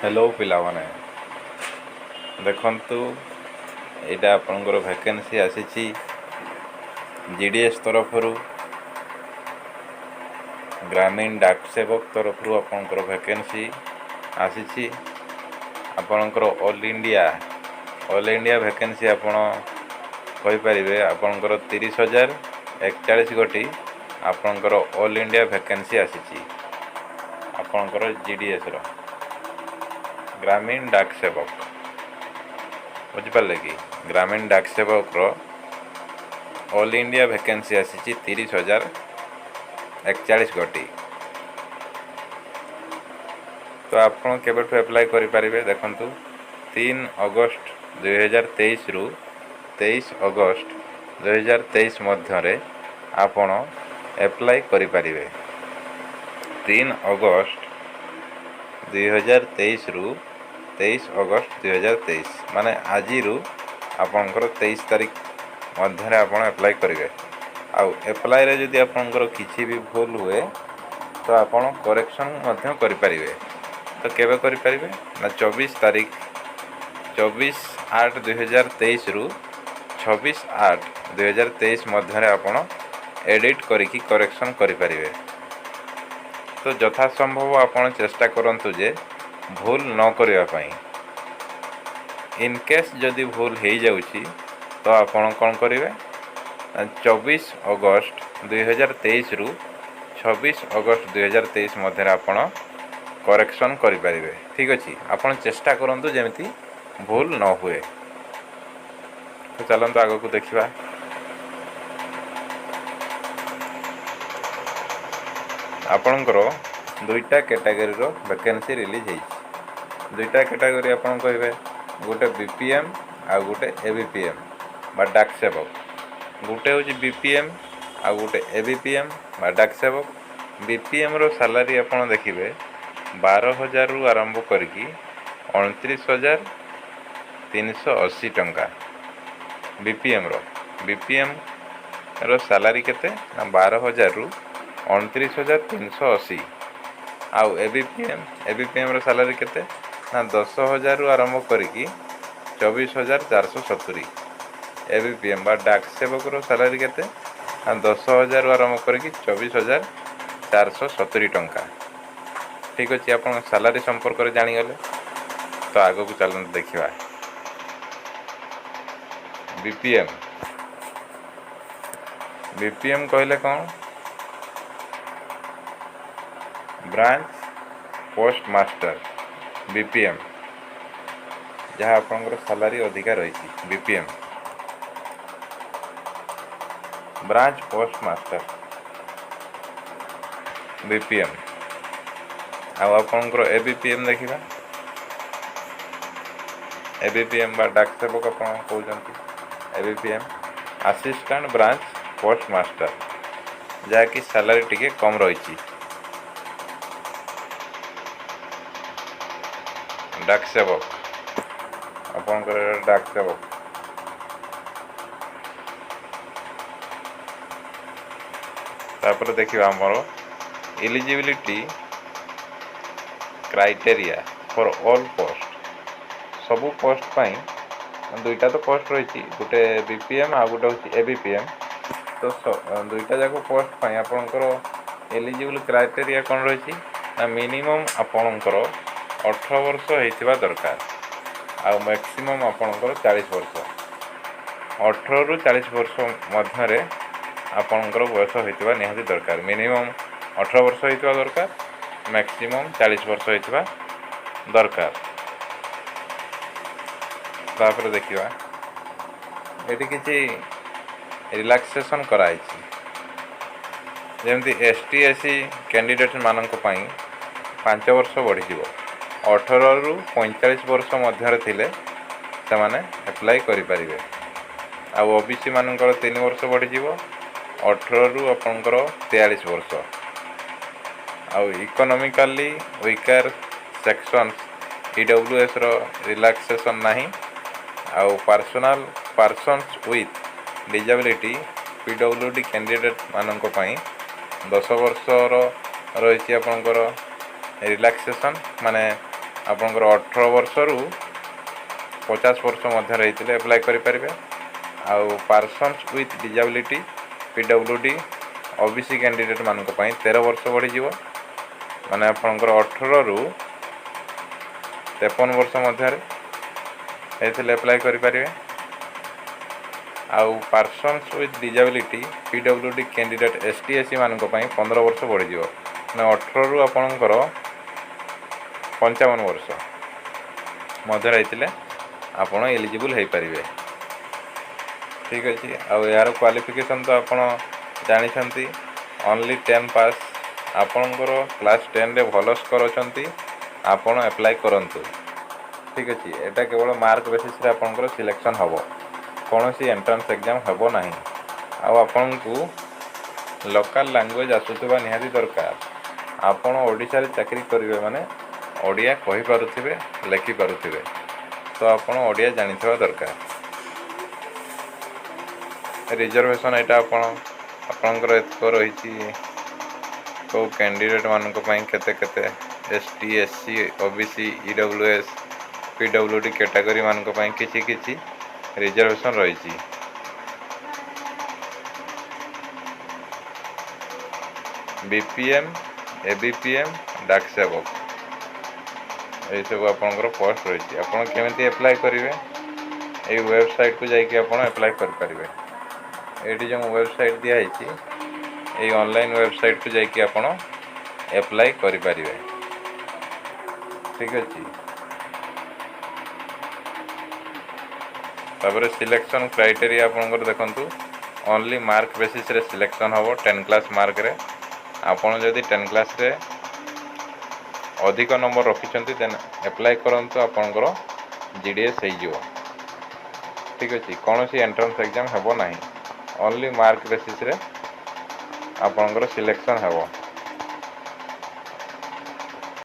Hello पिलामाने देखंतु एटा आपनकर vacancy आसीची GDS तरफरु ग्रामीण डाक सेवक तरफरु आपनकर वैकेंसी आसीची आपनकर ऑल इंडिया वैकेंसी आपण कहि परिबे आपनकर 30,041 गोटी आपनकर ऑल इंडिया वैकेंसी आसीची आपनकर जीडीएस रो ग्रामीण डाक सेवक बुझिपारे कि ग्रामीण डाक सेवक रो ऑल इंडिया वैकेंसी आसीची 30,041 गोटी। तो आपन केबेठु अप्लाई करि परिबे देखंतु 3 अगस्त 2023 रु 23 अगस्त 2023 मध्यरे आपण अप्लाई करि परिबे। 3 अगस्त 2023 रु 23 अगस्त 2023 माने आज रु आपनकर 23 तारीख मध्यरे आपण अप्लाई करिवे। आउ अप्लाई रे जदि आपनकर किछि भी भूल हुए तो आपण करेक्शन मध्य करि परिवे। तो केबे करि परिवे ना 24 तारीख 24/8/2023 रु 26/8/2023 मध्यरे आपण एडिट करिकी करेक्शन करि परिवे। तो यथा संभव आपण चेष्टा करंतु जे भूल न करिया पई। इन केस जदि भूल हो जाउची तो आपण कोन करिवे 24 अगस्त 2023 रु 26 अगस्त 2023 मध्यरे आपण करेक्शन करि परिवे। ठीक अछि आपण चेष्टा करंतु जेमिति भूल न हुए। तो चलंतु आगो को देखिबा। आपणकर दुईटा कैटेगरी रो वैकेंसी रिलीज होई। दुईटा कैटेगरी आपण कहिबे गोटे बीपीएम आ गोटे एबीपीएम बा डाक सेवक। गोटे होची बीपीएम आ गोटे एबीपीएम बा डाक सेवक। बीपीएम रो सैलरी आपण देखिबे 12,000 रु आरंभ करकी 29,380 टंका। बीपीएम रो सैलरी केते ना 12,000 रु 29,380। आउ एबीपीएम रो सैलरी केते ना 10,000 रु आरंभ करकी 24,470। एबीपीएम बा डाक सेवक रो सैलरी केते ना 10,000 रु आरंभ करकी 24,470 टंका। ठीक अछि आपण सैलरी संपर्क रे जानि गले। तो आगो को चलन देखिबा। बीपीएम कहले कोन ब्रांच पोस्ट मास्टर बीपीएम जहाँ आपंकर सैलरी अधिका रही। BPM branch post master BPM आपंकर एबीपीएम देखिबा। एबीपीएम बा डाक सेवक आपन कहउचंती। ABPM assistant branch post master जहाँ कि सैलरी टिके कम रही। डाक सेवक आपनकर डाक सेवक तापर देखिबा हमर eligibility criteria for all post. सबु पोस्ट पाई दुईटा तो पोस्ट रही गोटे बीपीएम आ गोटे होची एबीपीएम। तो दुईटा जाक पोस्ट पाई आपनकर एलिजिबल क्राइटेरिया कोन रही ना मिनिमम आपनकर 18 वर्ष होइतिबा दरकार आ मैक्सिमम आपनकर 40 वर्ष। 18 रु 40 वर्ष मध्यरे आपनकर बयस होइतिबा निहाती दरकार। मिनिमम 18 वर्ष होइतिबा दरकार, मैक्सिमम 40 वर्ष होइतिबा दरकार। तापर देखिबा एटी किछि रिलैक्सेशन कराई छी। जेमति एसटी एससी कैंडिडेट मानक पई 5 वर्ष बढ़ी जिवो। 18 रु 45 वर्ष मध्यरे थिले से माने अप्लाई करि परिबे। आ ओबीसी मानकर 3 वर्ष बढ़ी जिवो 18 रु आपनकर 43 वर्ष। आ इकोनॉमिकली वीकर सेक्शंस ईडब्ल्यूएस रो रिलैक्सेशन नाही। आ persons with disability PWD candidate मानक पई 10 वर्ष रो रही आपनकर रिलैक्सेशन माने ଆପଣଙ୍କର 18 ବର୍ଷରୁ 50 ବର୍ଷ ମଧ୍ୟରେ ହେଇଥିଲେ ଆପ୍ଲାଏ କରିପାରିବେ। ଆଉ Parsons with disability PWD OBC candidate ମାନଙ୍କ ପାଇଁ 13 ବର୍ଷ ବଢ଼ିଯିବ। ମାନେ ଆପଣଙ୍କର 18ରୁ 53 ବର୍ଷ ମଧ୍ୟରେ ହେଇଥିଲେ ଆପ୍ଲାଏ କରିପାରିବେ। ଆଉ Parsons with disability PWD candidate ST SC ମାନଙ୍କ ପାଇଁ 15 ବର୍ଷ ବଢ଼ିଯିବ। ମାନେ 18ରୁ ଆପଣଙ୍କର 55 ବର୍ଷ ମଧ୍ୟରେ ହେଇଥିଲେ ଆପଣ ଏଲିଜିବୁଲ୍ ହେଇପାରିବେ। ଠିକ୍ ଅଛି। ଆଉ ଏହାର କ୍ୱାଲିଫିକେସନ୍ ତ ଆପଣ ଜାଣିଛନ୍ତି, ଓନ୍ଲି 10 ପାସ୍। ଆପଣଙ୍କର କ୍ଲାସ୍ 10ରେ ଭଲ ସ୍କୋର ଅଛନ୍ତି, ଆପଣ ଆପ୍ଲାଏ କରନ୍ତୁ। ଠିକ୍ ଅଛି। ଏଇଟା କେବଳ ମାର୍କ ବେସିସ୍ରେ ଆପଣଙ୍କର ସିଲେକ୍ସନ୍ ହେବ, କୌଣସି ଏଣ୍ଟ୍ରାନ୍ସ ଏକ୍ଜାମ୍ ହେବ ନାହିଁ। ଆଉ ଆପଣଙ୍କୁ ଲୋକାଲ୍ ଲାଙ୍ଗୁଏଜ୍ ଆସୁଥିବା ନିହାତି ଦରକାର। ଆପଣ ଓଡ଼ିଶାରେ ଚାକିରି କରିବେ ମାନେ ଓଡ଼ିଆ କହିପାରୁଥିବେ, ଲେଖିପାରୁଥିବେ। ତ ଆପଣ ଓଡ଼ିଆ ଜାଣିଥିବା ଦରକାର। ରିଜର୍ଭେସନ୍ ଏଇଟା ଆପଣଙ୍କର ଏତକ ରହିଛି, କେଉଁ କ୍ୟାଣ୍ଡିଡେଟ୍ ମାନଙ୍କ ପାଇଁ କେତେ ST SC OBC EWS PWD category ମାନଙ୍କ ପାଇଁ କିଛି ରିଜର୍ଭେସନ୍ ରହିଛି। BPM ABPM ଡାକ ସେବକ ଏହିସବୁ ଆପଣଙ୍କର ପୋଷ୍ଟ ରହିଛି। ଆପଣ କେମିତି ଆପ୍ଲାଏ କରିବେ? ଏଇ ୱେବସାଇଟ୍କୁ ଯାଇକି ଆପଣ ଆପ୍ଲାଏ କରିପାରିବେ। ଏଇଠି ଯେଉଁ ୱେବସାଇଟ୍ ଦିଆହେଇଛି, ଏଇ ଅନଲାଇନ୍ ୱେବସାଇଟ୍କୁ ଯାଇକି ଆପଣ ଆପ୍ଲାଏ କରିପାରିବେ। ଠିକ୍ ଅଛି। ତାପରେ ସିଲେକ୍ସନ୍ କ୍ରାଇଟେରିଆ ଆପଣଙ୍କର ଦେଖନ୍ତୁ, ଓନ୍ଲି ମାର୍କ ବେସିସ୍ରେ ସିଲେକ୍ସନ୍ ହେବ 10 କ୍ଲାସ୍ ମାର୍କରେ। ଆପଣ ଯଦି 10 କ୍ଲାସ୍ରେ ଅଧିକ ନମ୍ବର ରଖିଛନ୍ତି ଦେନ୍ ଆପ୍ଲାଏ କରନ୍ତୁ, ଆପଣଙ୍କର GDS ହେଇଯିବ। ଠିକ୍ ଅଛି। କୌଣସି ଏଣ୍ଟ୍ରାନ୍ସ ଏକ୍ଜାମ୍ ହେବ ନାହିଁ, ଓନ୍ଲି ମାର୍କ ବେସିସ୍ରେ ଆପଣଙ୍କର ସିଲେକ୍ସନ୍ ହେବ।